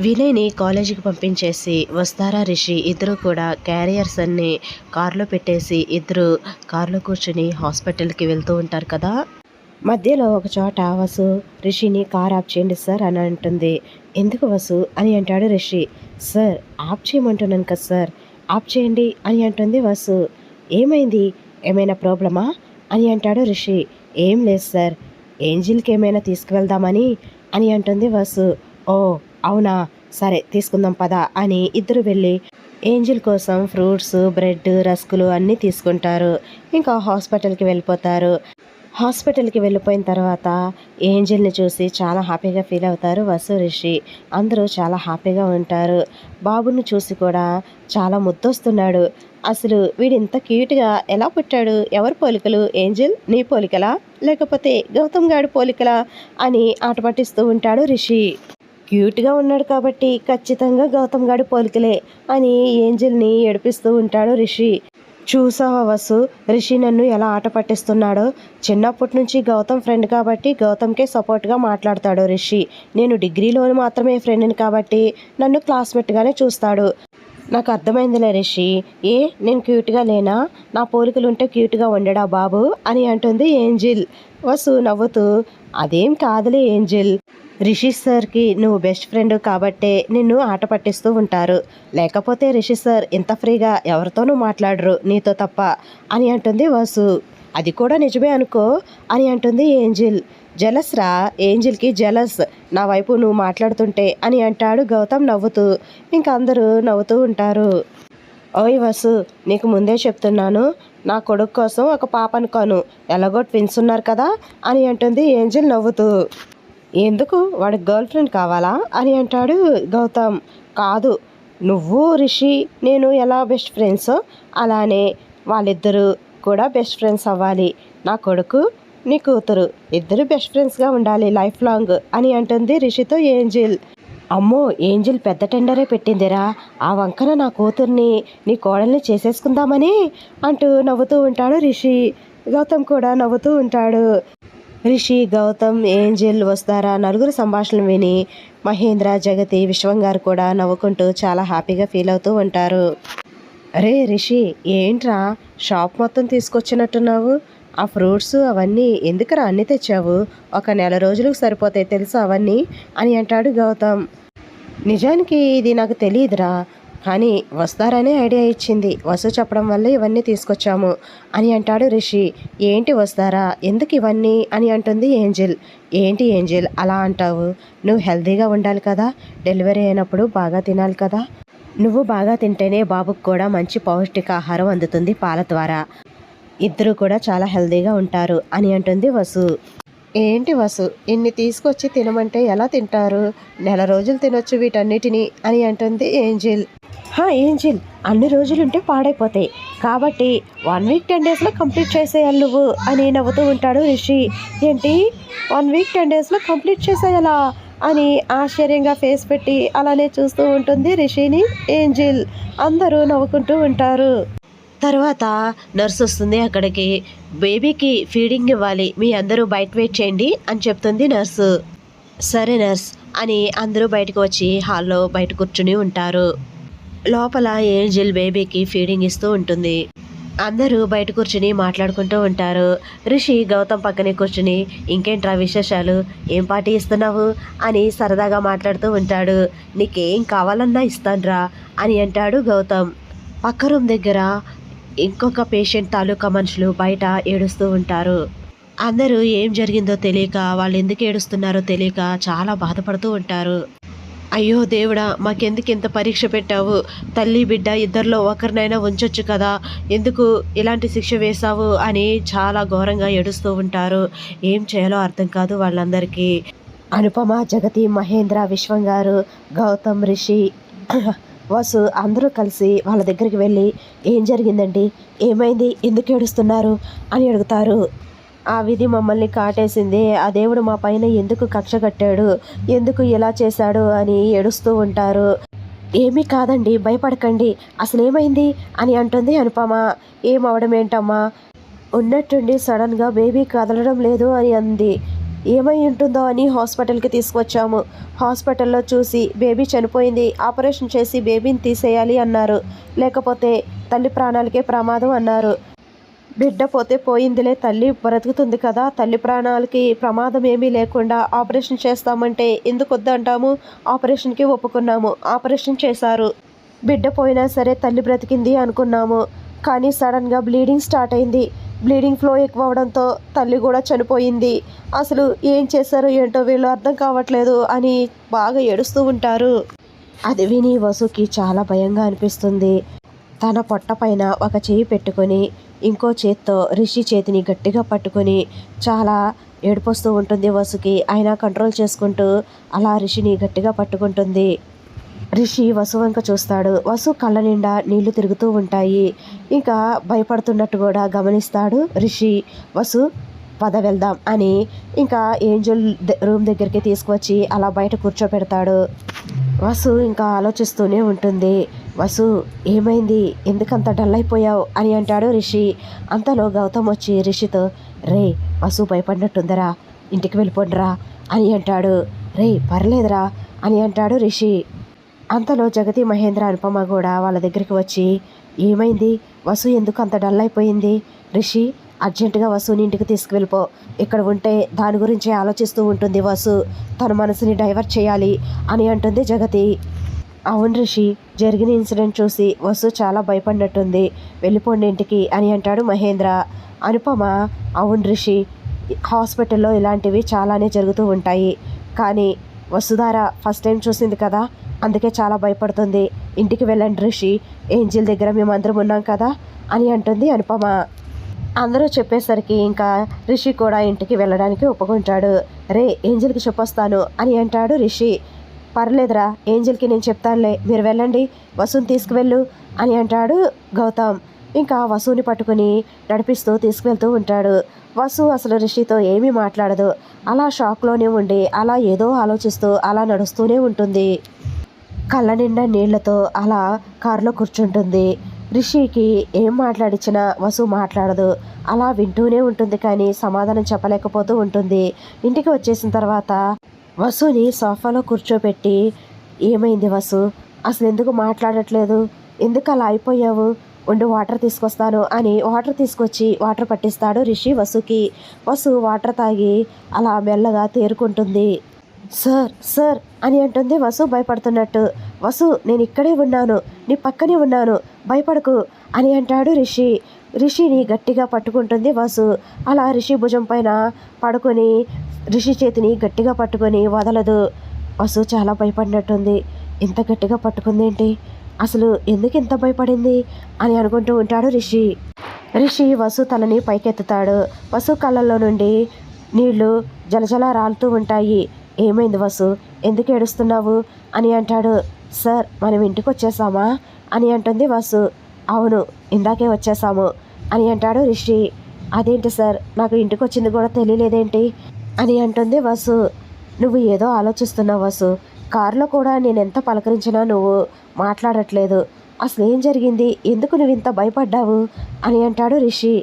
వినయ్ని కాలేజీకి పంపించేసి వస్తారా రిషి ఇద్దరు కూడా క్యారియర్స్ అన్ని కారులో పెట్టేసి ఇద్దరు కారులో కూర్చుని హాస్పిటల్కి వెళ్తూ ఉంటారు కదా. మధ్యలో ఒక చోట వసు రిషిని కార్ ఆఫ్ చేయండి సార్ అని అంటుంది. ఎందుకు వసు అని అంటాడు రిషి. సార్ ఆఫ్ చేయమంటున్నాను కదా సార్, ఆఫ్ చేయండి అని అంటుంది వసు. ఏమైంది, ఏమైనా ప్రాబ్లమా అని అంటాడు రిషి. ఏం లేదు సార్, ఏంజిల్కి ఏమైనా తీసుకువెళ్దామని అని అంటుంది వసు. ఓ అవునా, సరే తీసుకుందాం పదా అని ఇద్దరు వెళ్ళి ఏంజిల్ కోసం ఫ్రూట్స్, బ్రెడ్, రస్కులు అన్నీ తీసుకుంటారు. ఇంకా హాస్పిటల్కి వెళ్ళిపోతారు. హాస్పిటల్కి వెళ్ళిపోయిన తర్వాత ఏంజిల్ని చూసి చాలా హ్యాపీగా ఫీల్ అవుతారు వసు, రిషి. అందరూ చాలా హ్యాపీగా ఉంటారు. బాబుని చూసి కూడా చాలా ముద్దొస్తున్నాడు. అసలు వీడు ఇంత క్యూట్గా ఎలా పుట్టాడు, ఎవరి పోలికలు, ఏంజిల్ నీ పోలికలా లేకపోతే గౌతమ్ గాడి పోలికలా అని ఆట పట్టిస్తూ ఉంటాడు రిషి. క్యూట్గా ఉన్నాడు కాబట్టి ఖచ్చితంగా గౌతమ్ గాడి పోలికలే అని ఏంజిల్ని ఏడిపిస్తూ ఉంటాడు రిషి. చూసావా వసు, రిషి నన్ను ఎలా ఆట పట్టిస్తున్నాడో. చిన్నప్పటి నుంచి గౌతమ్ ఫ్రెండ్ కాబట్టి గౌతమ్కే సపోర్ట్గా మాట్లాడతాడు రిషి. నేను డిగ్రీలో మాత్రమే ఫ్రెండ్ని కాబట్టి నన్ను క్లాస్మేట్గానే చూస్తాడు. నాకు అర్థమైందిలే రిషి, ఏ నేను క్యూట్గా లేనా, నా పోలికలు ఉంటే క్యూట్గా ఉండడా బాబు అని అంటుంది ఏంజిల్. వసు నవ్వుతూ అదేం కాదులే ఏంజిల్, రిషి సార్కి నువ్వు బెస్ట్ ఫ్రెండ్ కాబట్టే నిన్ను ఆట పట్టిస్తూ ఉంటారు, లేకపోతే రిషి సార్ ఇంత ఫ్రీగా ఎవరితోనూ మాట్లాడరు నీతో తప్ప అని అంటుంది వసు. అది కూడా నిజమే అనుకో అని అంటుంది ఏంజిల్. జలస్ రా, ఏంజిల్కి జలస్ నా వైపు నువ్వు మాట్లాడుతుంటే అని అంటాడు గౌతమ్ నవ్వుతూ. ఇంకా అందరూ నవ్వుతూ ఉంటారు. ఓయ్ వసు, నీకు ముందే చెప్తున్నాను, నా కొడుకు కోసం ఒక పాపను కొను, ఎలాగో ట్విన్స్ ఉన్నారు కదా అని అంటుంది ఏంజిల్ నవ్వుతూ. ఎందుకు, వాడికి గర్ల్ ఫ్రెండ్ కావాలా అని అంటాడు గౌతమ్. కాదు, నువ్వు రిషి నేను ఎలా బెస్ట్ ఫ్రెండ్సో అలానే వాళ్ళిద్దరూ కూడా బెస్ట్ ఫ్రెండ్స్ అవ్వాలి. నా కొడుకు, నీ కూతురు ఇద్దరు బెస్ట్ ఫ్రెండ్స్గా ఉండాలి లైఫ్ లాంగ్ అని అంటుంది రిషితో ఏంజిల్. అమ్మో, ఏంజిల్ పెద్ద టెండరే పెట్టిందిరా, ఆ వంకన నా కూతుర్ని నీ కోడల్ని చేసేసుకుందామని అంటూ నవ్వుతూ ఉంటాడు రిషి. గౌతమ్ కూడా నవ్వుతూ ఉంటాడు. రిషి, గౌతమ్, ఏంజిల్, వస్తారా నలుగురు సంభాషణలు విని మహేంద్ర, జగతి, విశ్వం గారు కూడా నవ్వుకుంటూ చాలా హ్యాపీగా ఫీల్ అవుతూ ఉంటారు. అరే రిషి, ఏంట్రా షాప్ మొత్తం తీసుకొచ్చినట్టున్నావు, ఆ ఫ్రూట్స్ అవన్నీ ఎందుకురా అన్నీ తెచ్చావు, ఒక నెల రోజులకు సరిపోతాయి తెలుసా అవన్నీ అని అంటాడు గౌతమ్. నిజానికి ఇది నాకు తెలియదురా, కానీ వస్తారనే ఐడియా ఇచ్చింది, వసు చెప్పడం వల్ల ఇవన్నీ తీసుకొచ్చాము అని అంటాడు రిషి. ఏంటి వస్తారా, ఎందుకు ఇవన్నీ అని అంటుంది ఏంజిల్. ఏంటి ఏంజిల్ అలా అంటావు, నువ్వు హెల్తీగా ఉండాలి కదా, డెలివరీ అయినప్పుడు బాగా తినాలి కదా, నువ్వు బాగా తింటేనే బాబుకు కూడా మంచి పౌష్టికాహారం అందుతుంది పాల ద్వారా, ఇద్దరు కూడా చాలా హెల్తీగా ఉంటారు అని అంటుంది వసు. ఏంటి వసు, ఇన్ని తీసుకొచ్చి తినమంటే ఎలా తింటారు, నెల రోజులు తినొచ్చు వీటన్నిటిని అని అంటుంది ఏంజిల్. ఏంజిల్, అన్ని రోజులుంటే పాడైపోతాయి కాబట్టి 1 వీక్ 10 డేస్లో కంప్లీట్ చేసేయాలి నువ్వు అని నవ్వుతూ ఉంటాడు రిషి. ఏంటి 1 వీక్ 10 డేస్లో కంప్లీట్ చేసేయాలా అని ఆశ్చర్యంగా ఫేస్ పెట్టి అలానే చూస్తూ ఉంటుంది రిషిని ఏంజిల్. అందరూ నవ్వుకుంటూ ఉంటారు. తర్వాత నర్స్ వస్తుంది అక్కడికి. బేబీకి ఫీడింగ్ ఇవ్వాలి, మీ అందరూ బయట వెయిట్ చేయండి అని చెప్తుంది నర్సు. సరే నర్స్ అని అందరూ బయటకు వచ్చి హాల్లో బయట కూర్చుని ఉంటారు. లోపల ఏంజిల్ బేబీకి ఫీడింగ్ ఇస్తూ ఉంటుంది. అందరూ బయట కూర్చుని మాట్లాడుకుంటూ ఉంటారు. రిషి గౌతమ్ పక్కనే కూర్చుని ఇంకేంట్రా విశేషాలు, ఏం పార్టీ ఇస్తున్నావు అని సరదాగా మాట్లాడుతూ ఉంటాడు. నీకేం కావాలన్నా ఇస్తాన్రా అని అంటాడు గౌతమ్. పక్క రూమ్ దగ్గర ఇంకొక పేషెంట్ తాలూకా మనుషులు బయట ఏడుస్తూ ఉంటారు. అందరూ ఏం జరిగిందో తెలియక, వాళ్ళు ఎందుకు ఏడుస్తున్నారో తెలియక చాలా బాధపడుతూ ఉంటారు. అయ్యో దేవుడా, మాకెందుకు ఇంత పరీక్ష పెట్టావు, తల్లి బిడ్డ ఇద్దరిలో ఒకరినైనా ఉంచొచ్చు కదా, ఎందుకు ఇలాంటి శిక్ష వేశావు అని చాలా ఘోరంగా ఏడుస్తూ ఉంటారు. ఏం చేయాలో అర్థం కాదు వాళ్ళందరికీ. అనుపమ, జగతి, మహేంద్ర, విశ్వం గారు, గౌతమ్, రిషి, వసు అందరూ కలిసి వాళ్ళ దగ్గరికి వెళ్ళి ఏం జరిగిందండి, ఏమైంది, ఎందుకు ఏడుస్తున్నారు అని అడుగుతారు. ఆ విధి మమ్మల్ని కాటేసింది, ఆ దేవుడు మా పైన ఎందుకు కక్ష కట్టాడు, ఎందుకు ఇలా చేశాడు అని ఏడుస్తూ ఉంటారు. ఏమీ కాదండి, భయపడకండి, అసలు ఏమైంది అని అంటుంది అనుపమ. ఏమవడం ఏంటమ్మా, ఉన్నట్టుండి సడన్గా బేబీ కదలడం లేదు అని అంది. ఏమై ఉంటుందో అని హాస్పిటల్కి తీసుకొచ్చాము. హాస్పిటల్లో చూసి బేబీ చనిపోయింది, ఆపరేషన్ చేసి బేబీని తీసేయాలి అన్నారు. లేకపోతే తల్లి ప్రాణాలకే ప్రమాదం అన్నారు. బిడ్డ పోతే పోయిందిలే, తల్లి బ్రతుకుతుంది కదా, తల్లి ప్రాణాలకి ప్రమాదం ఏమీ లేకుండా ఆపరేషన్ చేస్తామంటే ఎందుకు వద్దంటాము. ఆపరేషన్కి ఒప్పుకున్నాము. ఆపరేషన్ చేశారు. బిడ్డ పోయినా సరే తల్లి బ్రతికింది అనుకున్నాము. కానీ సడన్గా బ్లీడింగ్ స్టార్ట్ అయింది. బ్లీడింగ్ ఫ్లో ఎక్కువ అవడంతో తల్లి కూడా చనిపోయింది. అసలు ఏం చేశారో ఏంటో వీళ్ళు అర్థం కావట్లేదు అని బాగా ఏడుస్తూ ఉంటారు. అది విని వసుకి చాలా భయంగా అనిపిస్తుంది. తన పొట్ట పైన ఒక చేయి పెట్టుకొని ఇంకో చేత్తో రిషి చేతిని గట్టిగా పట్టుకొని చాలా ఏడుపొస్తూ ఉంటుంది వసుకి. అయినా కంట్రోల్ చేసుకుంటూ అలా రిషిని గట్టిగా పట్టుకుంటుంది. రిషి వసు వంక చూస్తాడు. వసు కళ్ళ నిండా నీళ్లు తిరుగుతూ ఉంటాయి. ఇంకా భయపడుతున్నట్టు కూడా గమనిస్తాడు రిషి. వసు పద వెళ్దాం అని ఇంకా ఏంజల్ రూమ్ దగ్గరికి తీసుకువచ్చి అలా బయట కూర్చోపెడతాడు. వసు ఇంకా ఆలోచిస్తూనే ఉంటుంది. వసు ఏమైంది, ఎందుకంత డల్ అయిపోయావు అని అంటాడు రిషి. అంతలో గౌతమ్ వచ్చి రిషితో రే వసు భయపడినట్టుందరా, ఇంటికి వెళ్ళిపోండిరా అని అంటాడు. రే పర్లేదురా అని అంటాడు రిషి. అంతలో జగతి, మహేంద్ర, అనుపమ కూడా వాళ్ళ దగ్గరికి వచ్చి ఏమైంది, వసు ఎందుకు అంత డల్ అయిపోయింది, రిషి అర్జెంటుగా వసుని ఇంటికి తీసుకువెళ్ళిపో, ఇక్కడ ఉంటే దాని గురించి ఆలోచిస్తూ ఉంటుంది వసు, తన మనసుని డైవర్ట్ చేయాలి అని అంటుంది జగతి. అవును రిషి, జరిగిన ఇన్సిడెంట్ చూసి వసు చాలా భయపడినట్టుంది, వెళ్ళిపోండి ఇంటికి అని అంటాడు మహేంద్ర. అనుపమ అవును రిషి, హాస్పిటల్లో ఇలాంటివి చాలానే జరుగుతూ ఉంటాయి, కానీ వసుధార ఫస్ట్ టైం చూసింది కదా, అందుకే చాలా భయపడుతుంది, ఇంటికి వెళ్ళండి రిషి, ఏంజిల్ దగ్గర మేమందరం ఉన్నాం కదా అని అంటుంది అనుపమ. అందరూ చెప్పేసరికి ఇంకా రిషి కూడా ఇంటికి వెళ్ళడానికి ఒప్పుకుంటాడు. రే ఏంజిల్కి చెప్పొస్తాను అని అంటాడు రిషి. పర్లేదురా, ఏంజిల్కి నేను చెప్తానులే, మీరు వెళ్ళండి, వసుని తీసుకువెళ్ళు అని అంటాడు గౌతమ్. ఇంకా వసుని పట్టుకుని నడిపిస్తూ తీసుకువెళ్తూ ఉంటాడు. వసు అసలు రిషితో ఏమీ మాట్లాడదు. అలా షాక్లోనే ఉండి అలా ఏదో ఆలోచిస్తూ అలా నడుస్తూనే ఉంటుంది. కళ్ళ నిండా నీళ్లతో అలా కారులో కూర్చుంటుంది. రిషికి ఏం మాట్లాడించినా వసు మాట్లాడదు. అలా వింటూనే ఉంటుంది కానీ సమాధానం చెప్పలేకపోతూ ఉంటుంది. ఇంటికి వచ్చేసిన తర్వాత వసుని సోఫాలో కూర్చోబెట్టి ఏమైంది వసు, అసలు ఎందుకు మాట్లాడట్లేదు, ఎందుకు అలా అయిపోయావు, ఉండి వాటర్ తీసుకొస్తాను అని వాటర్ తీసుకొచ్చి వాటర్ పట్టిస్తాడు రిషి వసుకి. వసు వాటర్ తాగి అలా మెల్లగా తేరుకుంటుంది. సార్ సార్ అని అంటుంది వసు భయపడుతున్నట్టు. వసు నేను ఇక్కడే ఉన్నాను, నీ పక్కనే ఉన్నాను, భయపడకు అని అంటాడు రిషి. రిషిని గట్టిగా పట్టుకుంటుంది వసు. అలా రిషి భుజం పైన పడుకొని రిషి చేతిని గట్టిగా పట్టుకొని వదలదు. వసు చాలా భయపడినట్టుంది. ఇంత గట్టిగా పట్టుకుందేంటి, అసలు ఎందుకు ఇంత భయపడింది అని అనుకుంటూ ఉంటాడు రిషి. రిషి వసు తలని పైకెత్తుతాడు. వసు కళ్ళల్లో నుండి నీళ్లు జలజల రాలుతూ ఉంటాయి. ఏమైంది వసు, ఎందుకు ఏడుస్తున్నావు అని అంటాడు. సార్ మనం ఇంటికి వచ్చేసామా అని అంటుంది వసు. అవును ఇందాకే వచ్చేసాము అని అంటాడు రిషి. అదేంటి సార్, నాకు ఇంటికి వచ్చింది కూడా తెలియలేదేంటి అని అంటుంది వసు. నువ్వు ఏదో ఆలోచిస్తున్నావు వసు, కారులో కూడా నేను ఎంత పలకరించినా నువ్వు మాట్లాడట్లేదు, అసలు ఏం జరిగింది, ఎందుకు నువ్వు ఇంత భయపడ్డావు అని అంటాడు రిషి.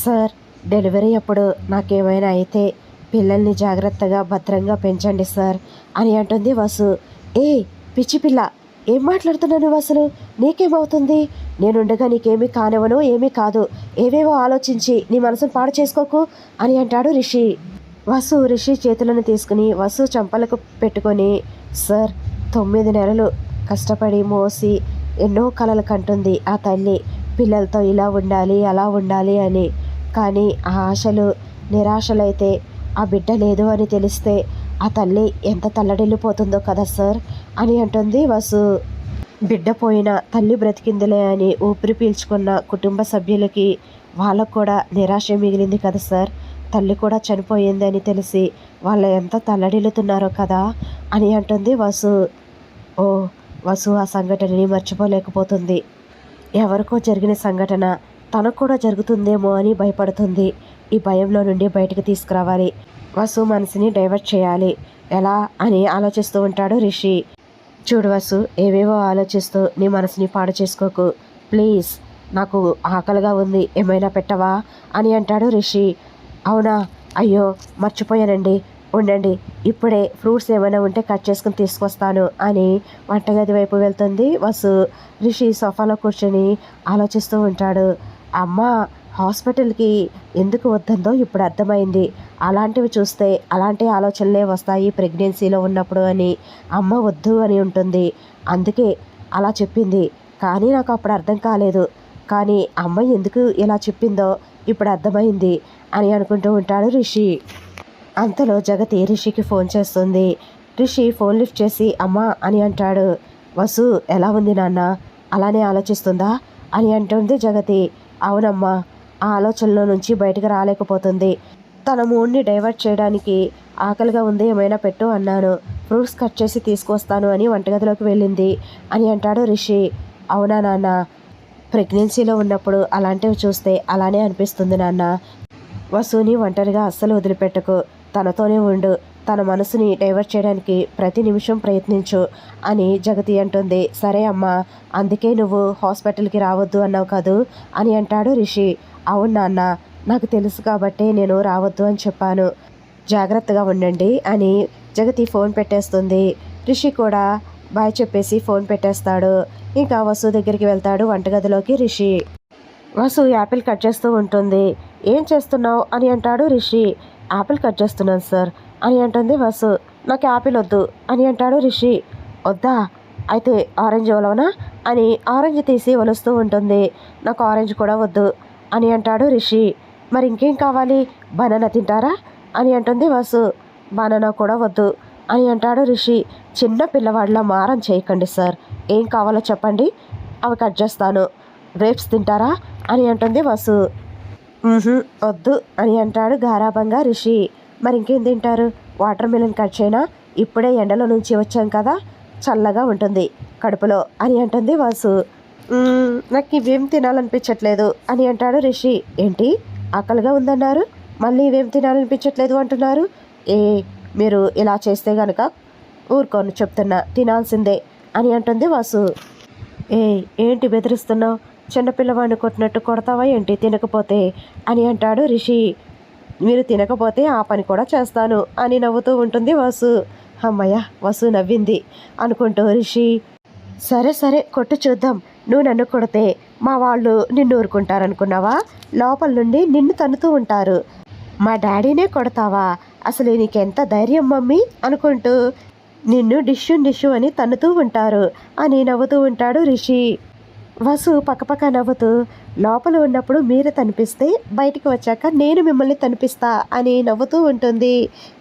సార్ డెలివరీ అప్పుడు నాకేమైనా అయితే పిల్లల్ని జాగ్రత్తగా భద్రంగా పెంచండి సార్ అని అంటుంది వసు. ఏ పిచ్చి పిల్ల, ఏం మాట్లాడుతున్నావు నువ్వు, అసలు నీకేమవుతుంది, నేనుండగా నీకేమీ కానివ్వను, ఏమీ కాదు, ఏవేవో ఆలోచించి నీ మనసును పాడు చేసుకోకు అని అంటాడు రిషి. వసు రిషి చేతులను తీసుకుని వసు చంపలకు పెట్టుకొని సార్ 9 నెలలు కష్టపడి మోసి ఎన్నో కలలు కంటుంది ఆ తల్లి, పిల్లలతో ఇలా ఉండాలి అలా ఉండాలి అని, కానీ ఆ ఆశలు నిరాశలైతే ఆ బిడ్డ లేదు అని తెలిస్తే ఆ తల్లి ఎంత తల్లడిల్లిపోతుందో కదా సార్ అని అంటుంది వసు. బిడ్డ పోయినా తల్లి బ్రతికిందిలే అని ఊపిరి పీల్చుకున్న కుటుంబ సభ్యులకి వాళ్ళకు కూడా నిరాశ మిగిలింది కదా సార్, తల్లి కూడా చనిపోయింది అని తెలిసి వాళ్ళు ఎంత తల్లడిల్లుతున్నారో కదా అని అంటుంది వసు. ఓ వసు ఆ సంఘటనని మర్చిపోలేకపోతుంది. ఎవరికో జరిగిన సంఘటన తనకు కూడా జరుగుతుందేమో అని భయపడుతుంది. ఈ భయంలో నుండి బయటకు తీసుకురావాలి, వసు మనసుని డైవర్ట్ చేయాలి, ఎలా అని ఆలోచిస్తూ ఉంటాడు రిషి. చూడు వసు, ఏవేవో ఆలోచిస్తూ నీ మనసుని పాడు చేసుకోకు ప్లీజ్, నాకు ఆకలిగా ఉంది, ఏమైనా పెట్టవా అని అంటాడు రిషి. అవునా, అయ్యో మర్చిపోయానండి, ఉండండి ఇప్పుడే ఫ్రూట్స్ ఏమైనా ఉంటే కట్ చేసుకుని తీసుకొస్తాను అని వంటగది వైపు వెళ్తుంది వసు. రిషి సోఫాలో కూర్చొని ఆలోచిస్తూ ఉంటాడు. అమ్మ హాస్పిటల్కి ఎందుకు వద్దందో ఇప్పుడు అర్థమైంది. అలాంటివి చూస్తే అలాంటి ఆలోచనలే వస్తాయి ప్రెగ్నెన్సీలో ఉన్నప్పుడు అని. అమ్మ వద్దు అని ఉంటుంది, అందుకే అలా చెప్పింది. కానీ నాకు అప్పుడు అర్థం కాలేదు. కానీ అమ్మ ఎందుకు ఇలా చెప్పిందో ఇప్పుడు అర్థమైంది అని అనుకుంటూ ఉంటాడు రిషి. అంతలో జగతి రిషికి ఫోన్ చేస్తుంది. రిషి ఫోన్ లిఫ్ట్ చేసి అమ్మా అని అంటాడు. వసు ఎలా ఉంది నాన్న, అలానే ఆలోచిస్తుందా అని అంటుంది జగతి. అవునమ్మా, ఆ ఆలోచనలో నుంచి బయటకు రాలేకపోతుంది. తన మూడ్ని డైవర్ట్ చేయడానికి ఆకలిగా ఉంది ఏమైనా పెట్టు అన్నాను, ఫ్రూట్స్ కట్ చేసి తీసుకొస్తాను అని వంటగదిలోకి వెళ్ళింది అని అంటాడు రిషి. అవునా నాన్న, ప్రెగ్నెన్సీలో ఉన్నప్పుడు అలాంటివి చూస్తే అలానే అనిపిస్తుంది నాన్న. వసుని ఒంటరిగా అస్సలు వదిలిపెట్టకు, తనతోనే ఉండు, తన మనసుని డైవర్ట్ చేయడానికి ప్రతి నిమిషం ప్రయత్నించు అని జగతి అంటుంది. సరే అమ్మా, అందుకే నువ్వు హాస్పిటల్కి రావద్దు అన్నావు కదూ అని అంటాడు రిషి. అవును నాన్న, నాకు తెలుసు కాబట్టే నేను రావద్దు అని చెప్పాను, జాగ్రత్తగా ఉండండి అని జగతి ఫోన్ పెట్టేస్తుంది. రిషి కూడా బాయ్ చెప్పేసి ఫోన్ పెట్టేస్తాడు. ఇంకా వసు దగ్గరికి వెళ్తాడు వంటగదిలోకి రిషి. వసు యాపిల్ కట్ చేస్తూ ఉంటుంది. ఏం చేస్తున్నావు అని అంటాడు రిషి. యాపిల్ కట్ చేస్తున్నాను సార్ అని అంటుంది వసు. నాకు యాపిల్ వద్దు అని అంటాడు రిషి. వద్దా, అయితే ఆరెంజ్ ఇవ్వలోనా అని ఆరెంజ్ తీసి వలుస్తూ ఉంటుంది. నాకు ఆరెంజ్ కూడా వద్దు అని అంటాడు రిషి. మరి ఇంకేం కావాలి, బనానా తింటారా అని అంటుంది వసు. బనానా కూడా వద్దు అని అంటాడు రిషి. చిన్న పిల్లవాడిలా మారం చేయకండి సార్, ఏం కావాలో చెప్పండి, అవి కట్ చేస్తాను. గ్రేప్స్ తింటారా అని అంటుంది వసు. వద్దు అని అంటాడు గారాబంగా రిషి. మరి ఇంకేం తింటారు, వాటర్ మిలన్ కట్ చేయనా, ఇప్పుడే ఎండలో నుంచి వచ్చాం కదా, చల్లగా ఉంటుంది కడుపులో అని అంటుంది వసు. నాకు ఇవేం తినాలనిపించట్లేదు అని అంటాడు రిషి. ఏంటి ఆకలిగా ఉందన్నారు, మళ్ళీ ఇవేం తినాలనిపించట్లేదు అంటున్నారు. మీరు ఇలా చేస్తే గనక ఊరుకోను చెప్తున్నా, తినాల్సిందే అని అంటుంది వసు. ఏంటి బెదిరిస్తున్నావు, చిన్నపిల్లవాడిని కొట్టినట్టు కొడతావా ఏంటి తినకపోతే అని అంటాడు రిషి. మీరు తినకపోతే ఆ పని కూడా చేస్తాను అని నవ్వుతూ ఉంటుంది వసు. అమ్మయ్య, వసు నవ్వింది అనుకుంటూ రిషి. సరే సరే కొట్టు చూద్దాం, నువ్వు నన్ను కొడితే మా వాళ్ళు నిన్ను ఊరుకుంటారనుకున్నావా, లోపల నుండి నిన్ను తన్నుతూ ఉంటారు. మా డాడీనే కొడతావా, అసలు నీకెంత ధైర్యం మమ్మీ అనుకుంటూ నిన్ను డిష్యు అని తన్నుతూ ఉంటారు అని నవ్వుతూ ఉంటాడు రిషి. వసు పక్కపక్క నవ్వుతూ, లోపల ఉన్నప్పుడు మీరు తనిపిస్తే బయటికి వచ్చాక నేను మిమ్మల్ని తనిపిస్తా అని నవ్వుతూ ఉంటుంది.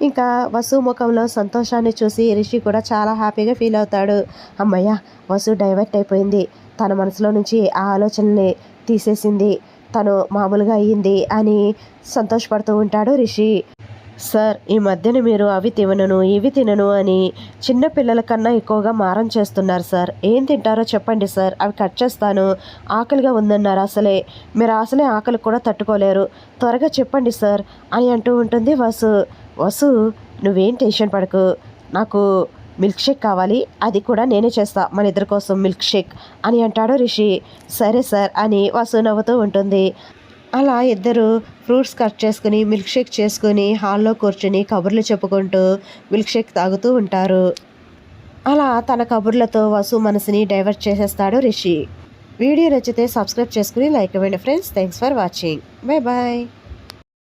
ఇంకా వసు ముఖంలో సంతోషాన్ని చూసి రిషి కూడా చాలా హ్యాపీగా ఫీల్ అవుతాడు. అమ్మయ్య, వసు డైవర్ట్ అయిపోయింది, తన మనసులో నుంచి ఆ ఆలోచనని తీసేసింది, తను మామూలుగా అయ్యింది అని సంతోషపడుతూ ఉంటాడు రిషి. సార్, ఈ మధ్యన మీరు అవి తినను ఇవి తినను అని చిన్న పిల్లల కన్నా ఎక్కువగా మారం చేస్తున్నారు సార్. ఏం తింటారో చెప్పండి సార్, అవి కట్ చేస్తాను. ఆకలిగా ఉందన్నారు, మీరు అసలే ఆకలి కూడా తట్టుకోలేరు, త్వరగా చెప్పండి సార్ అని అంటూ ఉంటుంది వసు. వసు, నువ్వేం టెన్షన్ పడకు, నాకు మిల్క్ షేక్ కావాలి, అది కూడా నేనే చేస్తా మన ఇద్దరి కోసం మిల్క్ షేక్ అని అంటాడు రిషి. సరే సార్ అని వసు నవ్వుతూ ఉంటుంది. అలా ఇద్దరు ఫ్రూట్స్ కట్ చేసుకుని మిల్క్ షేక్ చేసుకుని హాల్లో కూర్చుని కబుర్లు చెప్పుకుంటూ మిల్క్ షేక్ తాగుతూ ఉంటారు. అలా తన కబుర్లతో వసు మనసుని డైవర్ట్ చేసేస్తాడు రిషి. వీడియో నచ్చితే సబ్స్క్రైబ్ చేసుకుని లైక్ ఇవ్వండి friends. Thanks for watching. Bye bye.